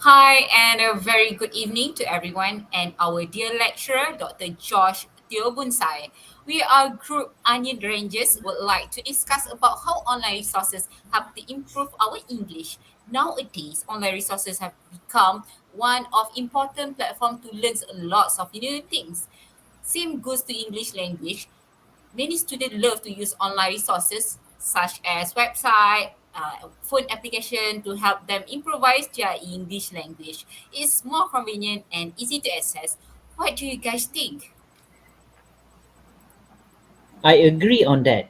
Hi, and a very good evening to everyone and our dear lecturer, Dr. Josh Teo Bunsai. We are Group Onion Rangers would like to discuss about how online resources help to improve our English. Nowadays, online resources have become one of important platform to learn lots of new things. Same goes to English language. Many students love to use online resources such as website, phone application to help them improvise their English language. It's more convenient and easy to access. What do you guys think? I agree on that.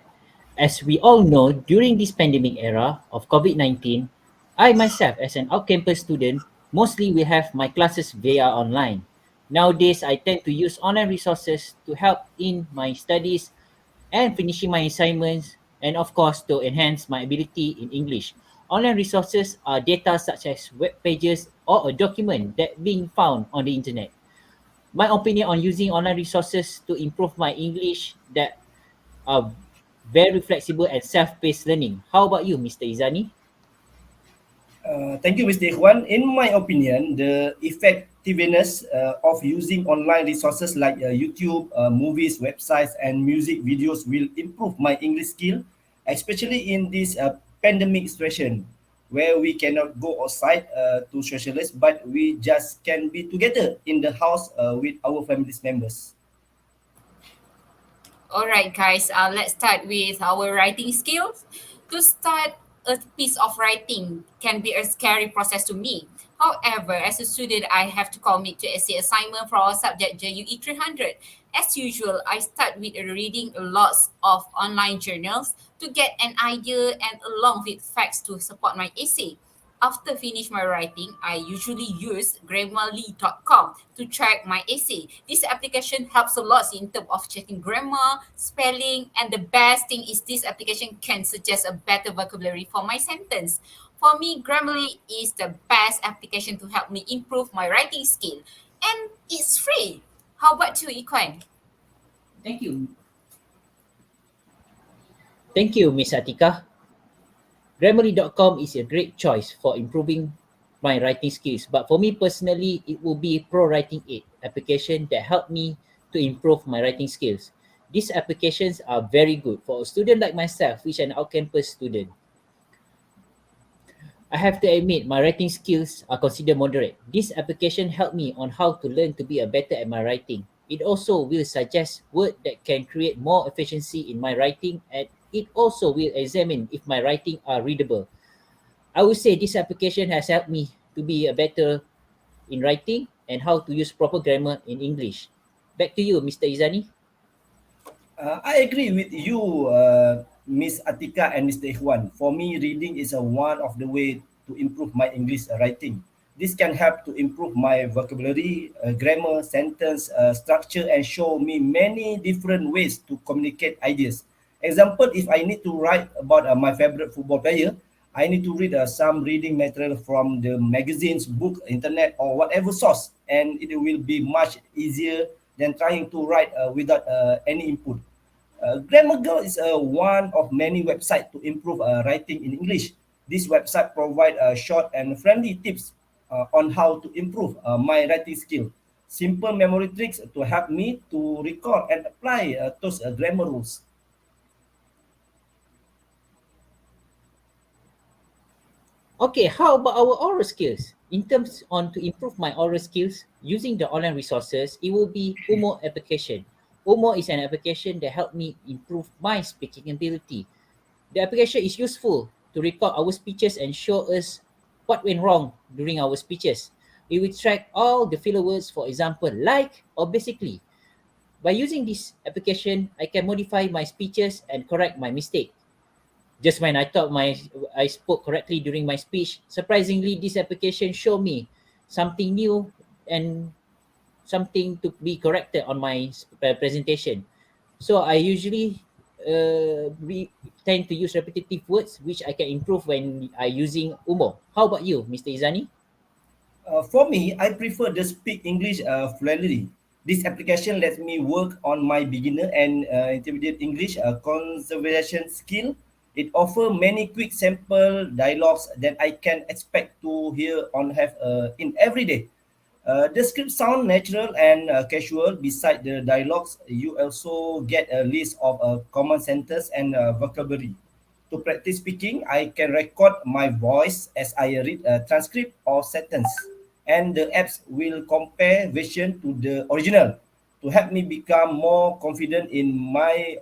As we all know, during this pandemic era of COVID 19, I myself, as an out campus student, mostly will have my classes via online. Nowadays, I tend to use online resources to help in my studies and finishing my assignments, and of course, to enhance my ability in English. Online resources are data such as web pages or a document that being found on the internet. My opinion on using online resources to improve my English that are very flexible and self-paced learning. How about you, Mr. Izani? Thank you, Mr. Ikhwan. In my opinion, the effectiveness of using online resources like YouTube, movies, websites, and music videos will improve my English skill, especially in this pandemic situation where we cannot go outside to socialize, but we just can be together in the house with our family's members. All right, guys, let's start with our writing skills. To start, a piece of writing can be a scary process to me. However, as a student, I have to commit to essay assignment for our subject JUE 300. As usual, I start with reading lots of online journals to get an idea and along with facts to support my essay. After finish my writing, I usually use grammarly.com to track my essay. This application helps a lot in terms of checking grammar, spelling, and the best thing is this application can suggest a better vocabulary for my sentence. For me, Grammarly is the best application to help me improve my writing skill. And it's free. How about you, Ikhwan? Thank you. Thank you, Miss Atika. Grammarly.com is a great choice for improving my writing skills. But for me personally, it will be Pro Writing 8 application that helped me to improve my writing skills. These applications are very good for a student like myself, which is an out-campus student. I have to admit my writing skills are considered moderate. This application helped me on how to learn to be a better at my writing. It also will suggest words that can create more efficiency in my writing, and it also will examine if my writing are readable. I would say this application has helped me to be a better in writing and how to use proper grammar in English. Back to you, Mr. Izani. I agree with you, Miss Atika and Mr. Ikhwan. For me, reading is one of the way to improve my English writing. This can help to improve my vocabulary, grammar, sentence structure, and show me many different ways to communicate ideas. Example, if I need to write about my favorite football player, I need to read some reading material from the magazines, book, internet, or whatever source, and it will be much easier than trying to write without any input. Grammar Girl is one of many websites to improve writing in English. This website provides short and friendly tips on how to improve my writing skill. Simple memory tricks to help me to recall and apply those grammar rules. Okay, how about our oral skills? In terms on to improve my oral skills using the online resources, it will be UMO application. UMO is an application that helped me improve my speaking ability. The application is useful to record our speeches and show us what went wrong during our speeches. It will track all the filler words, for example, like or basically. By using this application, I can modify my speeches and correct my mistake. Just when I thought I spoke correctly during my speech, surprisingly, this application showed me something new and something to be corrected on my presentation. So I usually tend to use repetitive words, which I can improve when I using UMO. How about you, Mr. Izani? For me, I prefer the speak English fluently. This application lets me work on my beginner and intermediate English conversation skill. It offers many quick sample dialogues that I can expect to hear on have in every day. The script sound natural and casual. Beside the dialogues, you also get a list of common sentence and vocabulary. To practice speaking, I can record my voice as I read a transcript or sentence, and the apps will compare version to the original to help me become more confident in my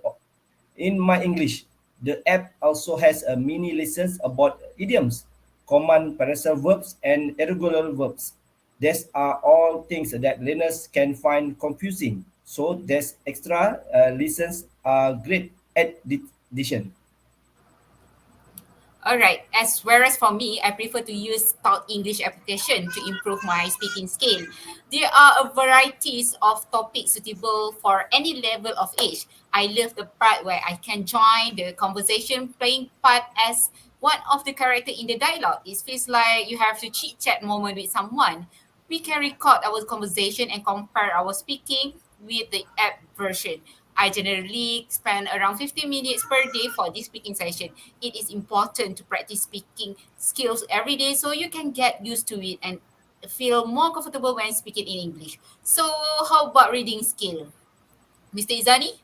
English. The app also has a mini lessons about idioms, common phrasal verbs, and irregular verbs. These are all things that learners can find confusing. So there's extra lessons are great at addition. All right. As whereas for me, I prefer to use Talk English application to improve my speaking skill. There are a varieties of topics suitable for any level of age. I love the part where I can join the conversation, playing part as one of the character in the dialogue. It feels like you have to chit chat moment with someone. We can record our conversation and compare our speaking with the app version. I generally spend around 15 minutes per day for this speaking session. It is important to practice speaking skills every day so you can get used to it and feel more comfortable when speaking in English. So, how about reading skill? Mr. Izani?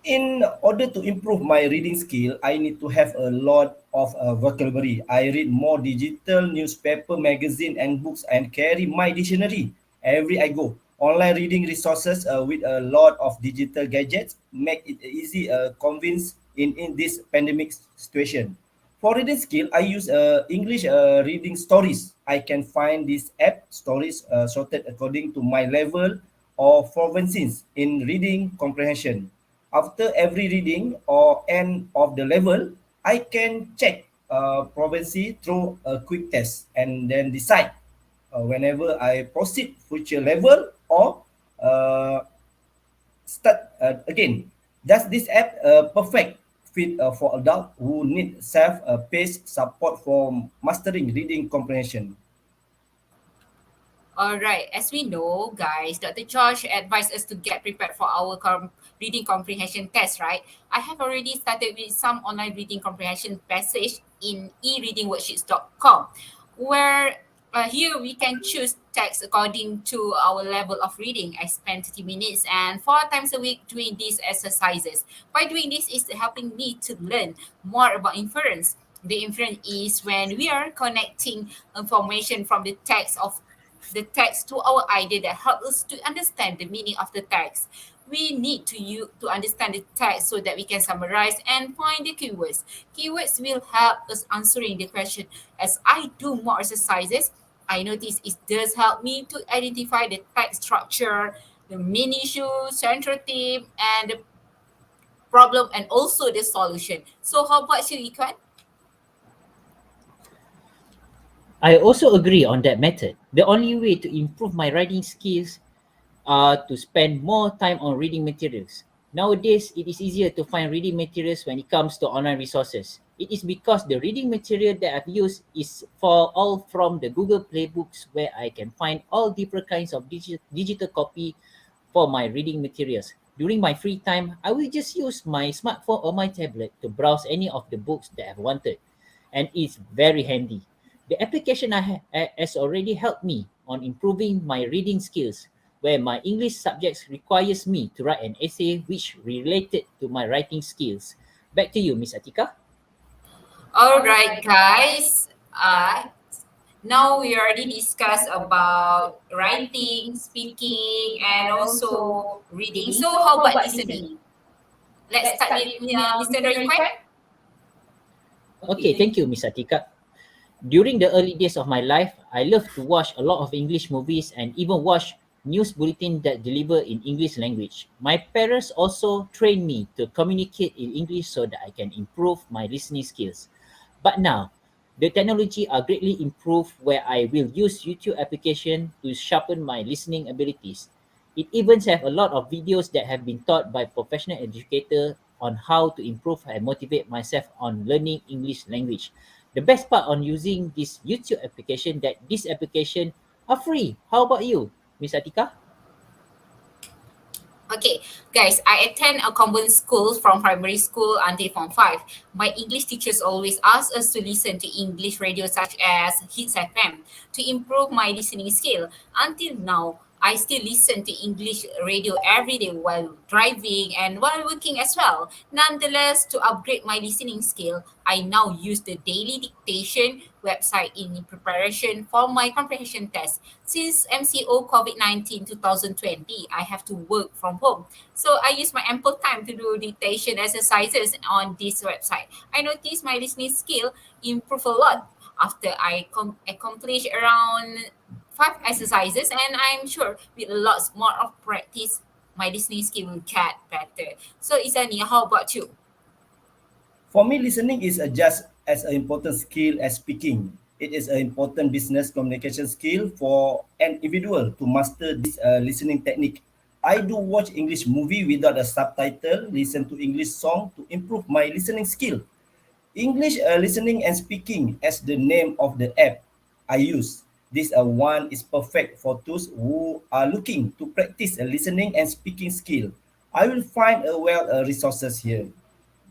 In order to improve my reading skill, I need to have a lot of vocabulary. I read more digital newspaper, magazine, and books, and carry my dictionary every I go. Online reading resources with a lot of digital gadgets make it easy convince in this pandemic situation. For reading skill, I use English reading stories. I can find this app stories sorted according to my level of fluency in reading comprehension. After every reading or end of the level, I can check proficiency through a quick test and then decide whenever I proceed future level or uh, start again. Does this app perfect fit for adults who need self-paced support for mastering reading comprehension? All right. As we know, guys, Dr. Josh advised us to get prepared for our reading comprehension test, right? I have already started with some online reading comprehension passage in ereadingworksheets.com, where here we can choose text according to our level of reading. I spend 30 minutes and 4 times a week doing these exercises. By doing this, it's helping me to learn more about inference. The inference is when we are connecting information from the text to our idea that help us to understand the meaning of the text. We need to understand the text so that we can summarize and find the keywords. Keywords will help us answering the question. As I do more exercises, I notice it does help me to identify the text structure, the main issue, central theme, and the problem, and also the solution. So how about you, Ikhwan? I also agree on that method. The only way to improve my writing skills are to spend more time on reading materials. Nowadays, it is easier to find reading materials when it comes to online resources. It is because the reading material that I've used is for all from the Google Playbooks, where I can find all different kinds of digital copy for my reading materials. During my free time, I will just use my smartphone or my tablet to browse any of the books that I've wanted, and it's very handy. The application has already helped me on improving my reading skills, where my English subjects requires me to write an essay which related to my writing skills. Back to you, Miss Atika. All right, guys. Now we already discussed about writing, speaking, and also reading. So how about listening? Let's start with Mr. Roy. Okay, thank you, Miss Atika. During the early days of my life, I loved to watch a lot of English movies and even watch news bulletin that deliver in English language. My parents also trained me to communicate in English so that I can improve my listening skills. But now, the technology are greatly improved where I will use YouTube application to sharpen my listening abilities. It even have a lot of videos that have been taught by professional educator on how to improve and motivate myself on learning English language. The best part on using this YouTube application that this application are free. How about you, Miss Atika? Okay, guys, I attend a convent school from primary school until form 5. My English teachers always ask us to listen to English radio such as Hits FM to improve my listening skill. Until now, I still listen to English radio every day while driving and while working as well. Nonetheless, to upgrade my listening skill, I now use the daily dictation website in preparation for my comprehension test. Since MCO COVID-19 2020, I have to work from home. So I use my ample time to do dictation exercises on this website. I noticed my listening skill improve a lot after I accomplish around 5 exercises, and I'm sure with lots more of practice, my listening skill will get better. So Izani, how about you? For me, listening is just as an important skill as speaking. It is an important business communication skill for an individual to master this listening technique. I do watch English movie without a subtitle, listen to English song to improve my listening skill. English listening and speaking as the name of the app I use. This one is perfect for those who are looking to practice a listening and speaking skill. I will find a resources here.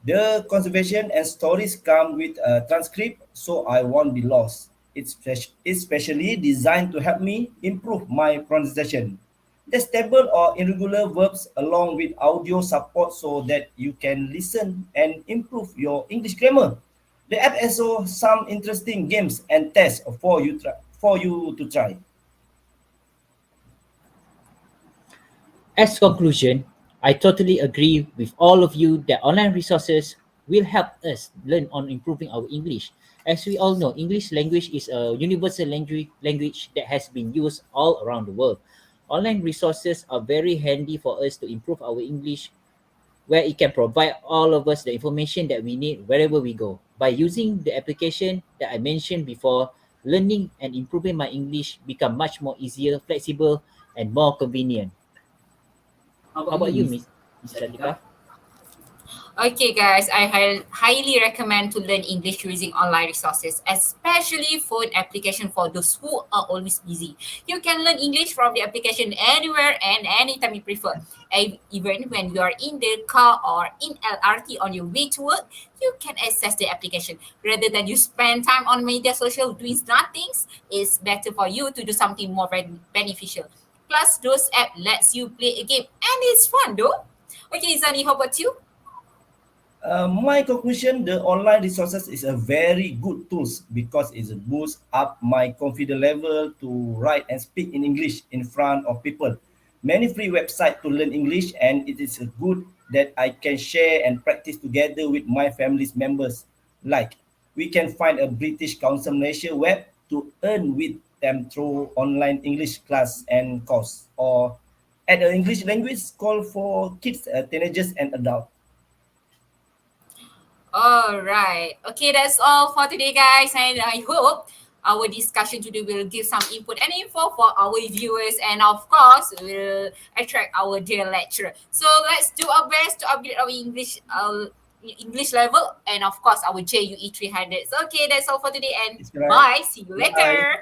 The conservation and stories come with a transcript, so I won't be lost. It's specially designed to help me improve my pronunciation. The stable or irregular verbs along with audio support so that you can listen and improve your English grammar. The app also some interesting games and tests for you to try. As conclusion, I totally agree with all of you that online resources will help us learn on improving our English. As we all know, English language is a universal language that has been used all around the world. Online resources are very handy for us to improve our English, where it can provide all of us the information that we need wherever we go. By using the application that I mentioned before, learning and improving my English become much more easier, flexible, and more convenient. How about you, Miss Latika? Okay, guys, I highly recommend to learn English using online resources, especially phone application for those who are always busy. You can learn English from the application anywhere and anytime you prefer. Even when you are in the car or in LRT on your way to work, you can access the application. Rather than you spend time on media social doing nothings, it's better for you to do something more beneficial. Plus, those app lets you play a game and it's fun though. Okay, Zani, how about you? My conclusion, the online resources is a very good tools because it boosts up my confidence level to write and speak in English in front of people. Many free websites to learn English and it is good that I can share and practice together with my family's members. Like, we can find a British Council Malaysia web to earn with them through online English class and course or at an English language school for kids, teenagers and adults. All right. Okay, that's all for today, guys. And I hope our discussion today will give some input and info for our viewers. And of course, will attract our dear lecturer. So let's do our best to upgrade our English level and of course our JUE 300. So, okay, that's all for today and It's right. bye. See you Bye. later.